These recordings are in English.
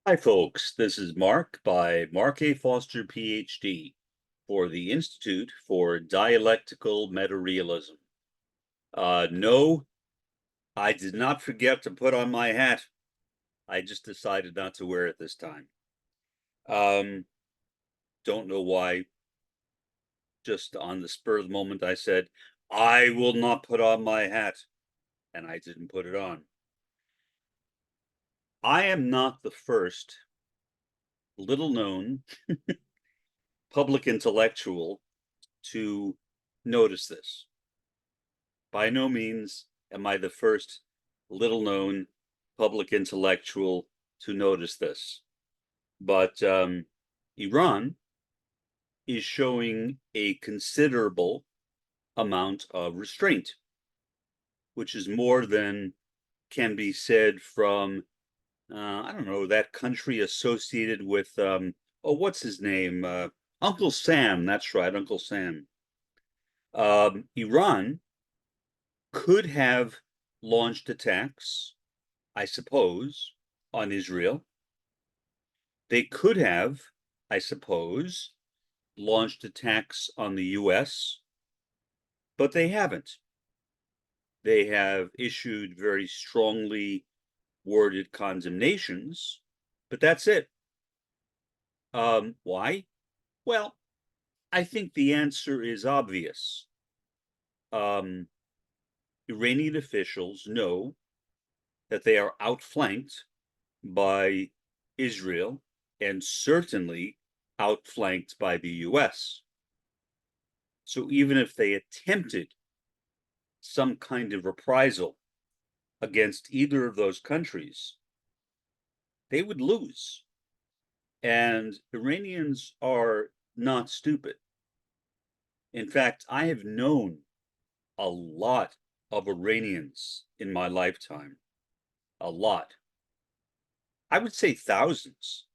Hi, folks. This is Mark by Mark A. Foster, Ph.D. for the Institute for Dialectical Meta-Realism. No, I did not forget to put on my hat. I just decided not to wear it this time. Um, don't know why. Just on the spur of the moment, I said, I will not put on my hat, and I didn't put it on. I am not the first little-known public intellectual to notice this. By no means am I the first little-known public intellectual to notice this, but Iran is showing a considerable amount of restraint, which is more than can be said from, I don't know, that country associated with, what's his name? Uncle Sam, that's right, Uncle Sam. Iran could have launched attacks, I suppose, on Israel. They could have, I suppose, launched attacks on the US, but they haven't. They have issued very strongly worded condemnations, but that's it. Why? Well, I think the answer is obvious. Um, Iranian officials know that they are outflanked by Israel and certainly outflanked by the US. So even if they attempted some kind of reprisal against either of those countries, they would lose. And Iranians are not stupid. In fact, I have known a lot of Iranians in my lifetime. A lot. I would say thousands.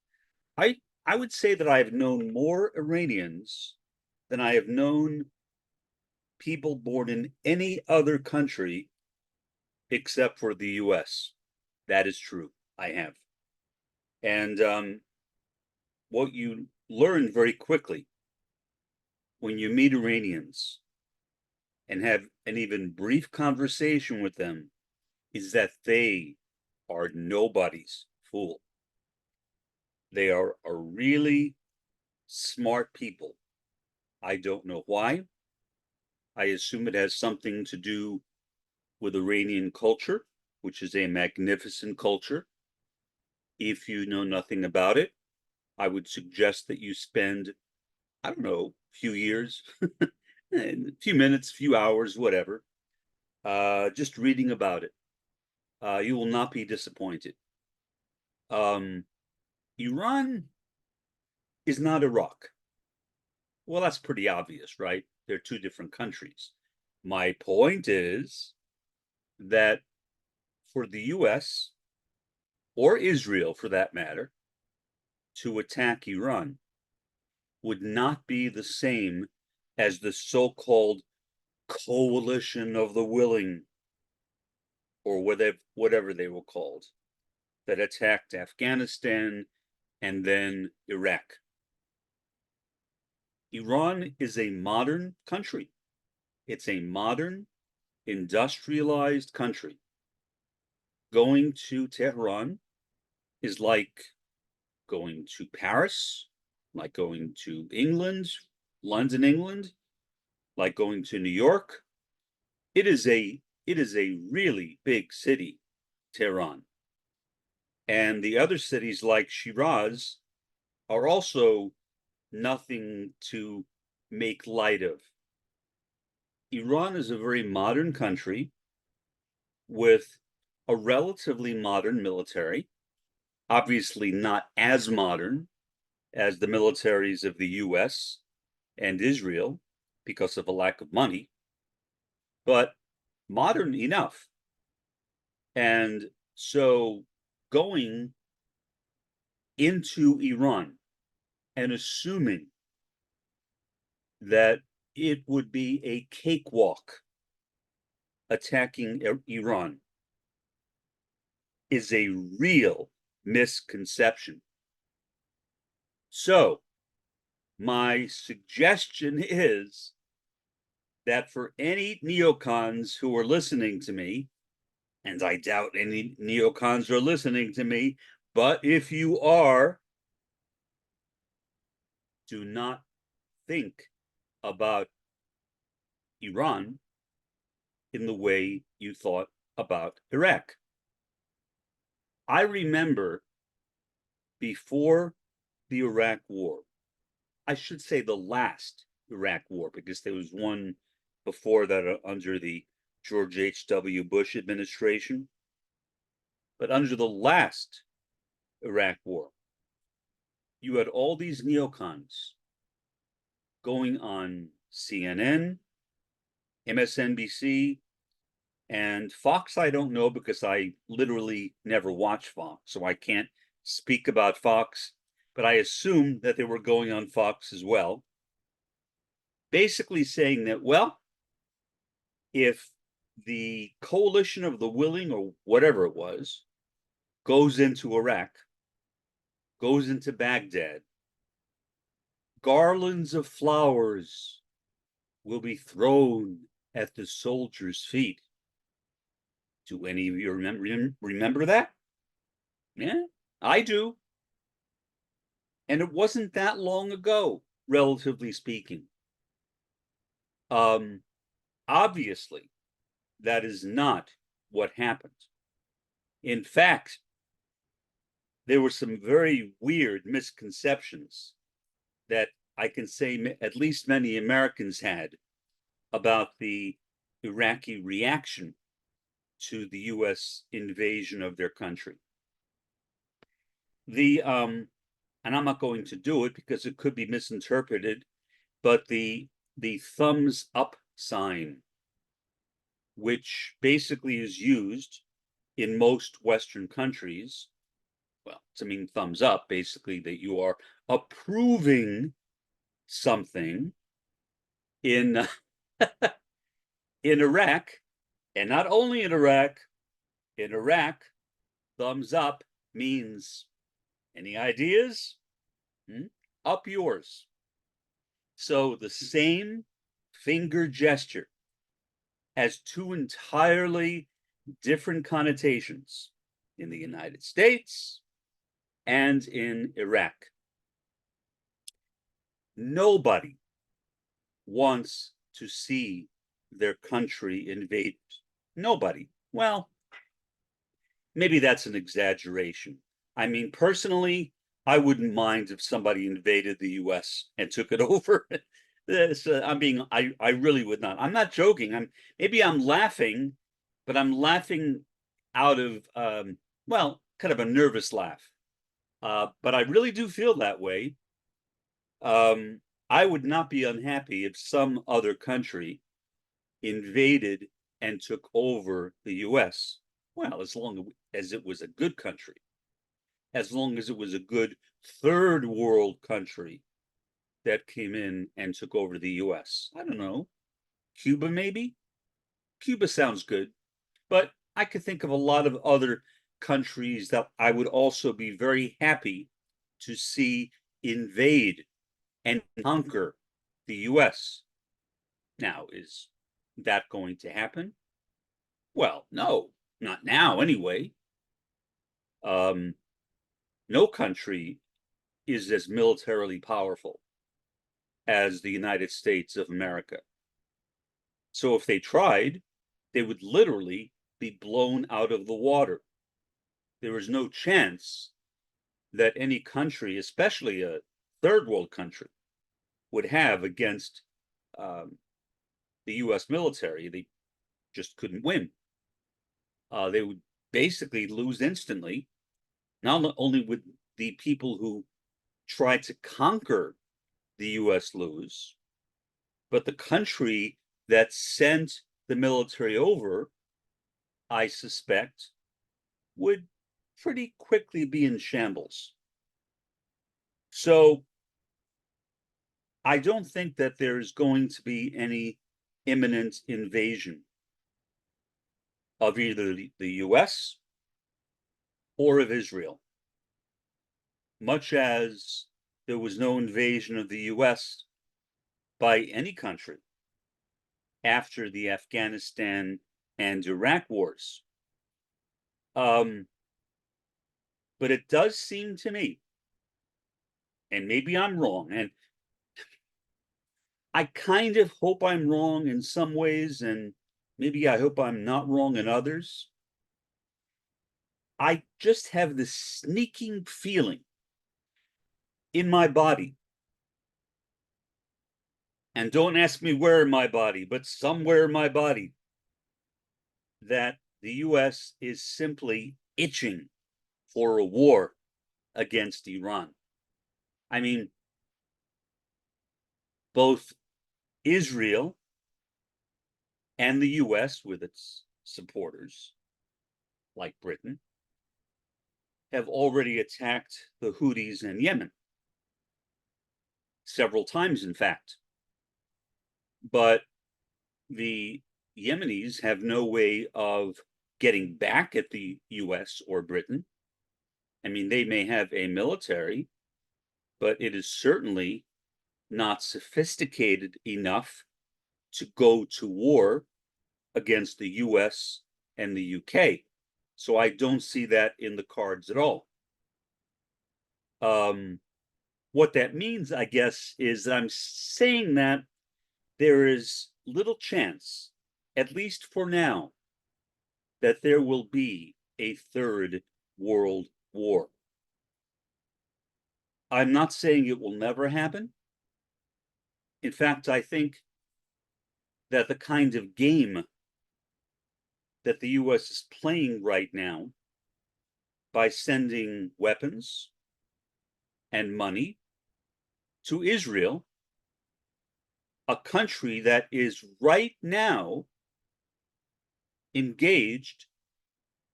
I would say that I have known more Iranians than I have known people born in any other country except for the US. That is true. I have. And what you learn very quickly when you meet Iranians and have an even brief conversation with them is that they are nobody's fool. They are a really smart people. I don't know why. I assume it has something to do with Iranian culture, which is a magnificent culture. If you know nothing about it, I would suggest that you spend, I don't know, a few years, a few minutes, few hours, whatever, just reading about it. You will not be disappointed. Um, Iran is not Iraq. Well, that's pretty obvious, right? They're two different countries. My point is that for the US or Israel, for that matter, to attack Iran would not be the same as the so-called coalition of the willing, or whatever they were called, that attacked Afghanistan and then Iraq. Iran is a modern country. It's a modern, industrialized country. Going to Tehran is like going to Paris, like going to England, London, England, like going to New York. It is a really big city, Tehran. And the other cities like Shiraz are also nothing to make light of. Iran is a very modern country with a relatively modern military, obviously not as modern as the militaries of the US and Israel because of a lack of money, but modern enough. And so going into Iran and assuming that it would be a cakewalk attacking Iran is a real misconception. So, my suggestion is that for any neocons who are listening to me, and I doubt any neocons are listening to me, but if you are, do not think about Iran in the way you thought about Iraq. I remember before the Iraq War, I should say the last Iraq War, because there was one before that under the George H.W. Bush administration. But under the last Iraq War, you had all these neocons going on CNN, MSNBC, and Fox. I don't know, because I literally never watch Fox, so I can't speak about Fox, but I assume that they were going on Fox as well, basically saying that, well, if the coalition of the willing, or whatever it was, goes into Iraq, goes into Baghdad, garlands of flowers will be thrown at the soldiers' feet. Do any of you remember that? Yeah, I do. And it wasn't that long ago, relatively speaking. Obviously, that is not what happened. In fact, there were some very weird misconceptions that I can say at least many Americans had about the Iraqi reaction to the US invasion of their country. And I'm not going to do it because it could be misinterpreted, but the thumbs up sign, which basically is used in most Western countries, well, to mean thumbs up, basically that you are approving something in in Iraq, and not only in Iraq, thumbs up means, any ideas? Up yours. So the same finger gesture has two entirely different connotations in the United States and in Iraq. Nobody wants to see their country invaded. Nobody. Well, maybe that's an exaggeration. I mean, personally, I wouldn't mind if somebody invaded the US and took it over. I really would not. I'm not joking. Maybe I'm laughing, but I'm laughing out of, well, kind of a nervous laugh. But I really do feel that way. I would not be unhappy if some other country invaded and took over the US. Well, as long as it was a good country, as long as it was a good third world country that came in and took over the US. I don't know, Cuba maybe? Cuba sounds good, but I could think of a lot of other countries that I would also be very happy to see invade and conquer the US. Now, is that going to happen? Well, no, not now anyway. No country is as militarily powerful as the United States of America. So if they tried, they would literally be blown out of the water. There is no chance that any country, especially a third world country, would have against the US military. They just couldn't win. They would basically lose instantly. Not only would the people who tried to conquer the US lose, but the country that sent the military over, I suspect, would pretty quickly be in shambles. So I don't think that there's going to be any imminent invasion of either the US or of Israel. much as there was no invasion of the US by any country after the Afghanistan and Iraq wars. But it does seem to me, and maybe I'm wrong, and I kind of hope I'm wrong in some ways, and maybe I hope I'm not wrong in others. I just have this sneaking feeling in my body, and don't ask me where in my body, but somewhere in my body, that the US is simply itching for a war against Iran. I mean, both Israel and the US, with its supporters, like Britain, have already attacked the Houthis in Yemen. Several times, in fact. But the Yemenis have no way of getting back at the US or Britain. I mean, they may have a military, but it is certainly not sophisticated enough to go to war against the US and the UK. So I don't see that in the cards at all. What that means, I guess, is that I'm saying that there is little chance, at least for now, that there will be a third world war. I'm not saying it will never happen. In fact, I think that the kind of game that the US is playing right now by sending weapons and money to Israel, a country that is right now engaged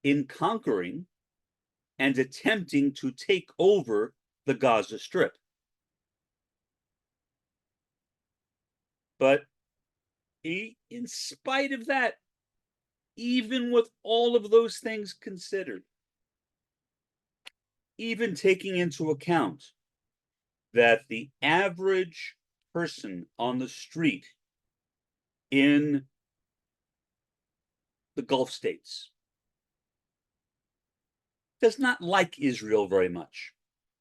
in conquering and attempting to take over the Gaza Strip. But in spite of that, even with all of those things considered, even taking into account that the average person on the street in the Gulf states does not like Israel very much,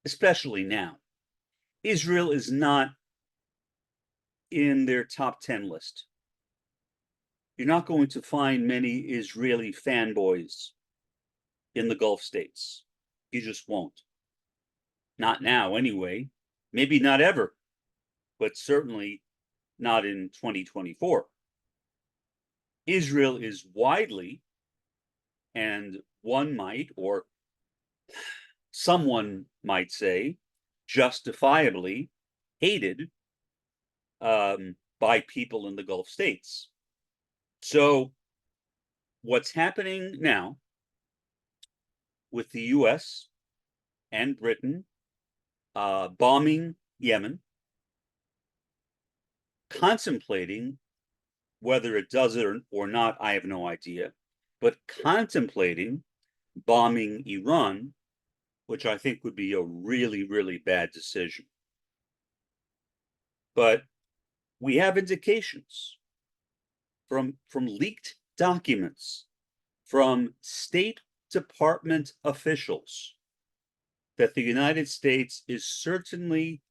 especially now. Israel is not in their top 10 list. You're not going to find many Israeli fanboys in the Gulf states. You just won't. Not now, anyway. Maybe not ever, but certainly not in 2024. Israel is widely, and one might, or someone might say, justifiably hated by people in the Gulf states. So what's happening now with the US and Britain bombing Yemen, contemplating whether it does it or not, I have no idea, but contemplating bombing Iran, which I think would be a really, really bad decision. But we have indications from leaked documents from State Department officials that the United States is certainly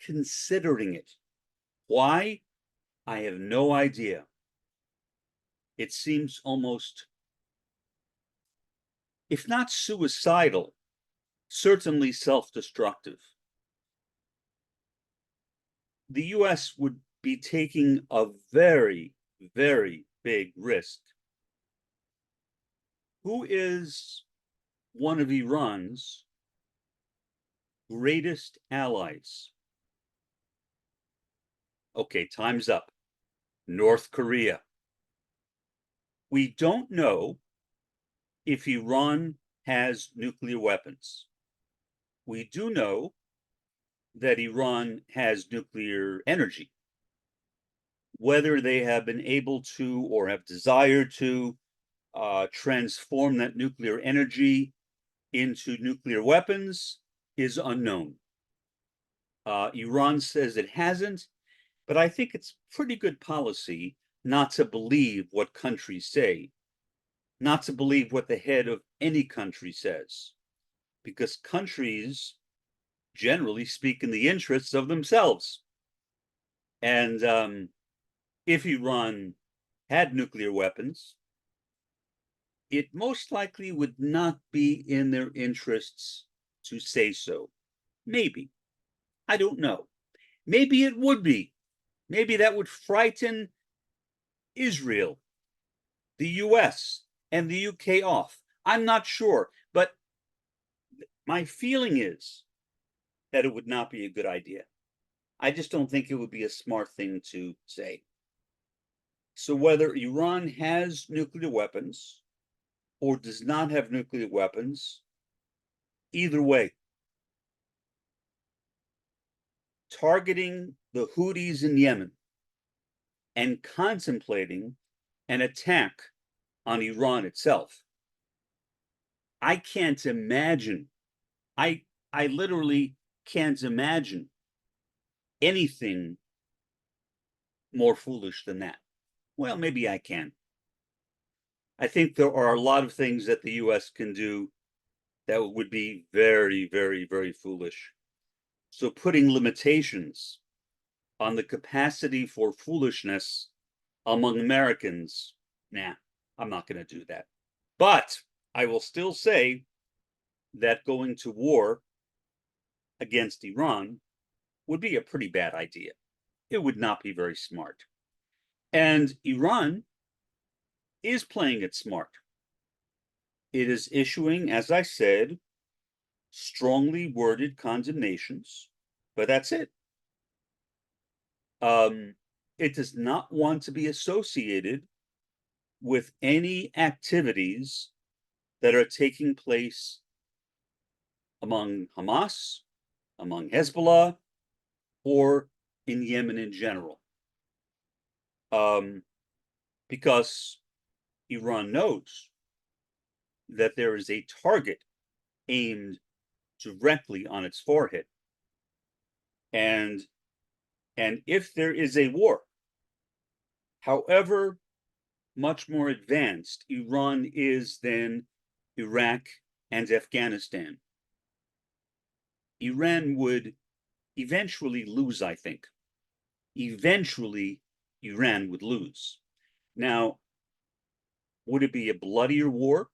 considering it. Why? I have no idea. It seems almost, if not suicidal, certainly self-destructive. The US would be taking a very, very big risk. Who is one of Iran's greatest allies? Okay, time's up. North Korea. We don't know if Iran has nuclear weapons. We do know that Iran has nuclear energy. Whether they have been able to or have desired to transform that nuclear energy into nuclear weapons is unknown. Iran says it hasn't, but I think it's pretty good policy not to believe what countries say, not to believe what the head of any country says, because countries generally speak in the interests of themselves. And if Iran had nuclear weapons, it most likely would not be in their interests to say so. Maybe. I don't know. Maybe it would be. Maybe that would frighten Israel, the US, and the UK off. I'm not sure, but my feeling is that it would not be a good idea. I just don't think it would be a smart thing to say. So whether Iran has nuclear weapons or does not have nuclear weapons, either way, targeting the Houthis in Yemen and contemplating an attack on Iran itself, I can't imagine, I literally can't imagine anything more foolish than that. Well, maybe I can. I think there are a lot of things that the US can do that would be very, very, very foolish. So putting limitations on the capacity for foolishness among Americans, nah, I'm not going to do that. But I will still say that going to war against Iran would be a pretty bad idea. It would not be very smart. And Iran is playing it smart. It is issuing, as I said, strongly worded condemnations, but that's it. It does not want to be associated with any activities that are taking place among Hamas, among Hezbollah, or in Yemen in general. Because Iran knows that there is a target aimed directly on its forehead. And if there is a war, however much more advanced Iran is than Iraq and Afghanistan, Iran would eventually lose, I think. Eventually, Iran would lose. Now, would it be a bloodier war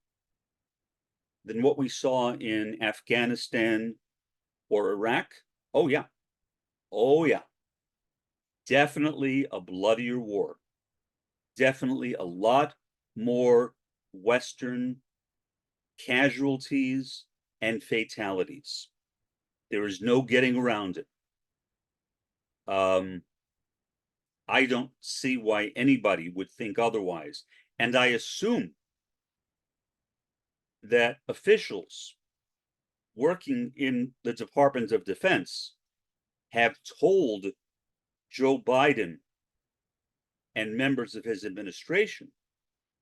than what we saw in Afghanistan or Iraq? Oh, yeah. Oh, yeah. Definitely a bloodier war. Definitely a lot more Western casualties and fatalities. There is no getting around it. I don't see why anybody would think otherwise. And I assume that officials working in the Department of Defense have told Joe Biden and members of his administration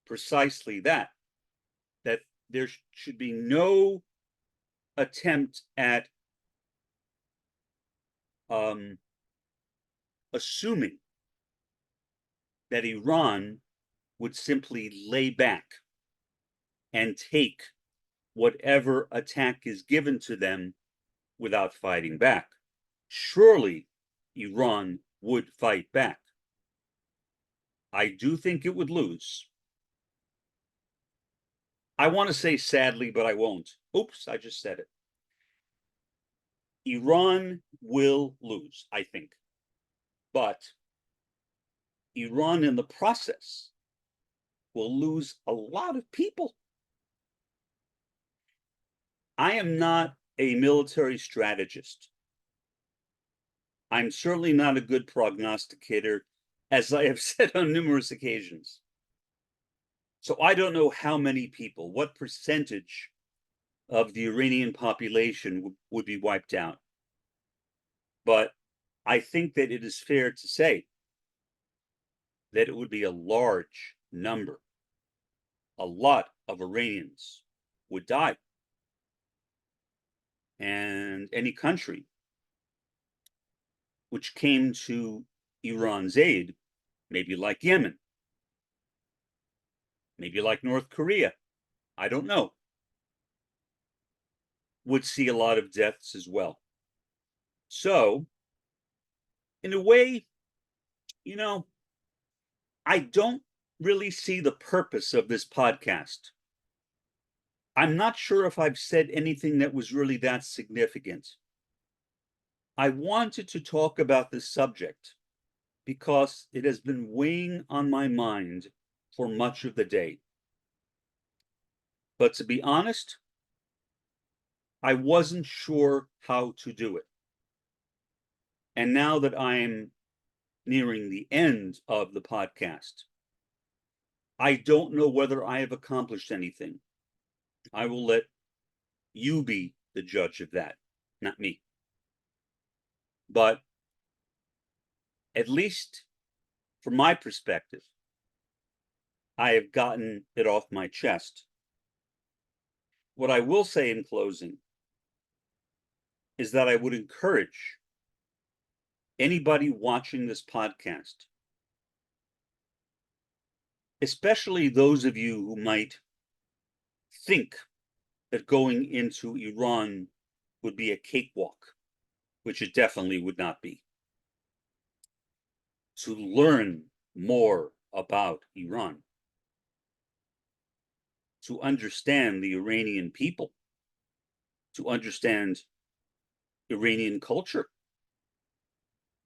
precisely that there should be no attempt at assuming that Iran would simply lay back and take whatever attack is given to them without fighting back. Surely Iran would fight back. I do think it would lose. I want to say sadly, but I won't. Oops, I just said it. Iran will lose, I think. But Iran in the process will lose a lot of people. I am not a military strategist. I'm certainly not a good prognosticator, as I have said on numerous occasions. So I don't know how many people, what percentage of the Iranian population would be wiped out. But I think that it is fair to say that it would be a large number. A lot of Iranians would die. and any country which came to Iran's aid, maybe like Yemen, maybe like North Korea, I don't know, would see a lot of deaths as well. So, in a way, you know, I don't really see the purpose of this podcast. I'm not sure if I've said anything that was really that significant. I wanted to talk about this subject because it has been weighing on my mind for much of the day. But to be honest, I wasn't sure how to do it. And now that I'm nearing the end of the podcast, I don't know whether I have accomplished anything. I will let you be the judge of that, not me. But at least from my perspective, I have gotten it off my chest. What I will say in closing is that I would encourage anybody watching this podcast, especially those of you who might think that going into Iran would be a cakewalk, which it definitely would not be, to learn more about Iran, to understand the Iranian people, to understand Iranian culture.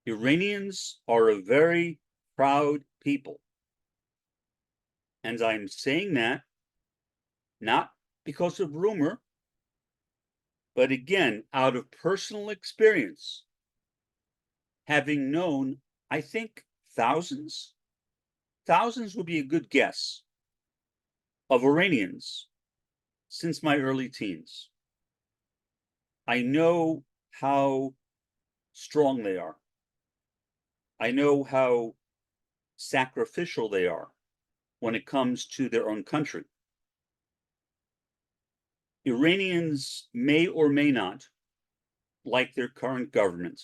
Iranians are a very proud people. And I'm saying that not because of rumor, but again, out of personal experience, having known, I think, thousands would be a good guess, of Iranians since my early teens. I know how strong they are. I know how sacrificial they are when it comes to their own country. Iranians may or may not like their current government.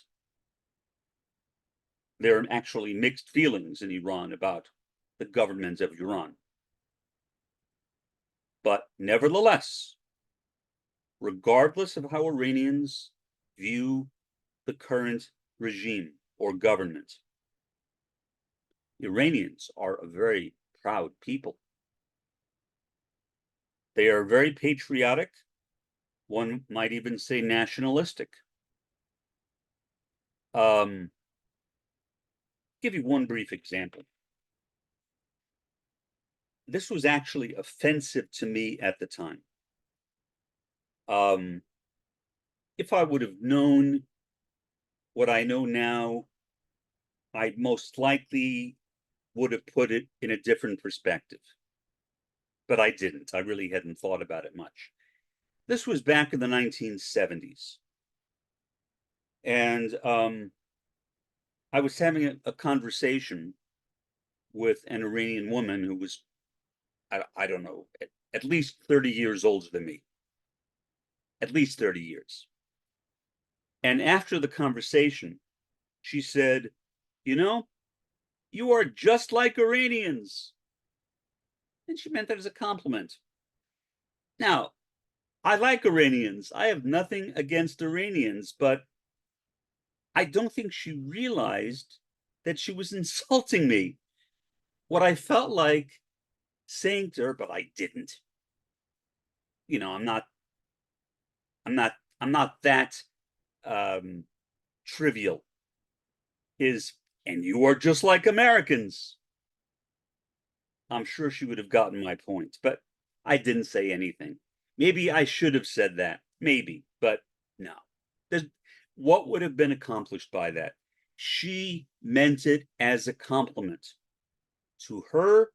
There are actually mixed feelings in Iran about the government of Iran. But nevertheless, regardless of how Iranians view the current regime or government, Iranians are a very proud people. They are very patriotic. One might even say nationalistic. Give you one brief example. This was actually offensive to me at the time. If I would have known what I know now, I most likely would have put it in a different perspective. But I didn't. I really hadn't thought about it much. This was back in the 1970s. And I was having a conversation with an Iranian woman who was, I don't know, at least 30 years older than me. At least 30 years. And after the conversation, she said, "You know, you are just like Iranians." And she meant that as a compliment. Now, I like Iranians. I have nothing against Iranians, but I don't think she realized that she was insulting me. What I felt like saying to her, but I didn't. You know, I'm not that trivial. Is, and you are just like Americans. I'm sure she would have gotten my point, but I didn't say anything. Maybe I should have said that. Maybe, but no. There's, what would have been accomplished by that? She meant it as a compliment. To her,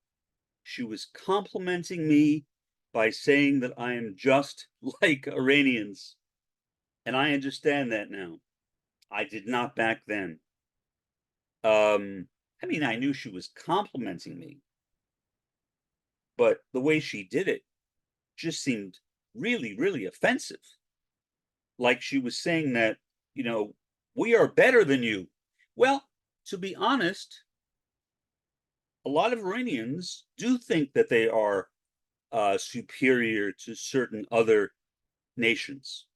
she was complimenting me by saying that I am just like Iranians. And I understand that now. I did not back then. I mean, I knew she was complimenting me, but the way she did it just seemed really, really offensive. like she was saying that, we are better than you. Well, to be honest, a lot of Iranians do think that they are superior to certain other nations,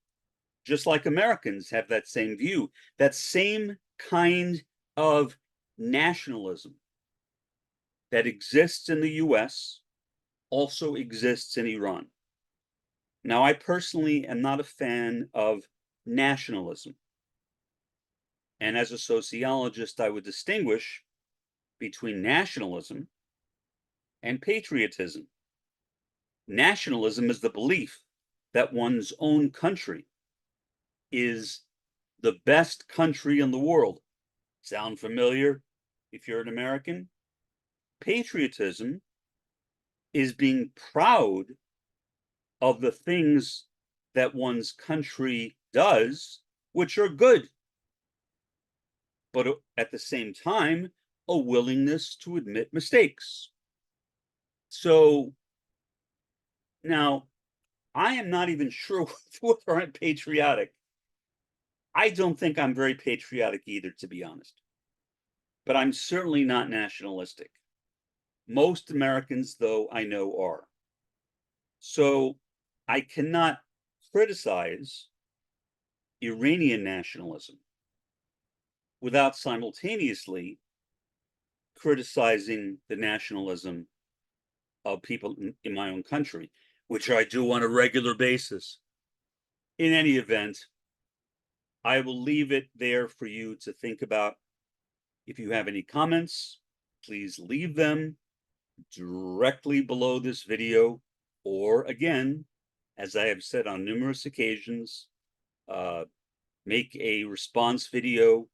just like Americans have that same view, that same kind of nationalism that exists in the US also exists in Iran. Now, I personally am not a fan of nationalism. And as a sociologist, I would distinguish between nationalism and patriotism. Nationalism is the belief that one's own country is the best country in the world. Sound familiar if you're an American? Patriotism is being proud of the things that one's country does, which are good, but at the same time, a willingness to admit mistakes. So now, I am not even sure whether I'm patriotic. I don't think I'm very patriotic either, to be honest. But I'm certainly not nationalistic. Most Americans, though, I know are. So I cannot criticize Iranian nationalism without simultaneously criticizing the nationalism of people in my own country, which I do on a regular basis. In any event, I will leave it there for you to think about. If you have any comments, please leave them directly below this video, or again, as I have said on numerous occasions, make a response video,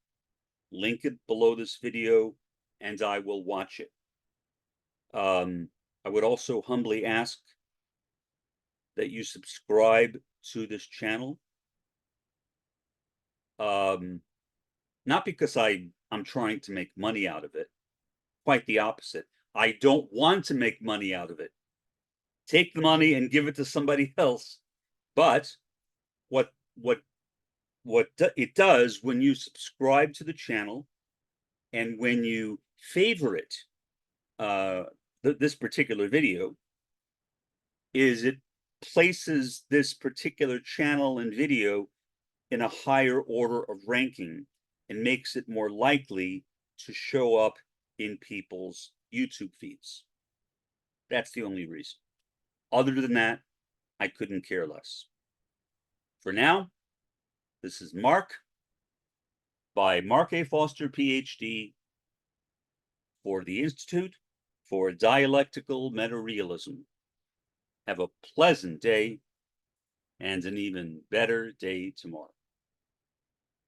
link it below this video, and I will watch it. I would also humbly ask that you subscribe to this channel. Not because I'm trying to make money out of it. Quite the opposite. I don't want to make money out of it. Take the money and give it to somebody else. But what it does when you subscribe to the channel and when you favorite this particular video is it places this particular channel and video in a higher order of ranking and makes it more likely to show up in people's YouTube feeds. That's the only reason. Other than that, I couldn't care less. For now, this is Mark by Mark A. Foster, Ph.D. for the Institute for Dialectical Meta-Realism. Have a pleasant day and an even better day tomorrow.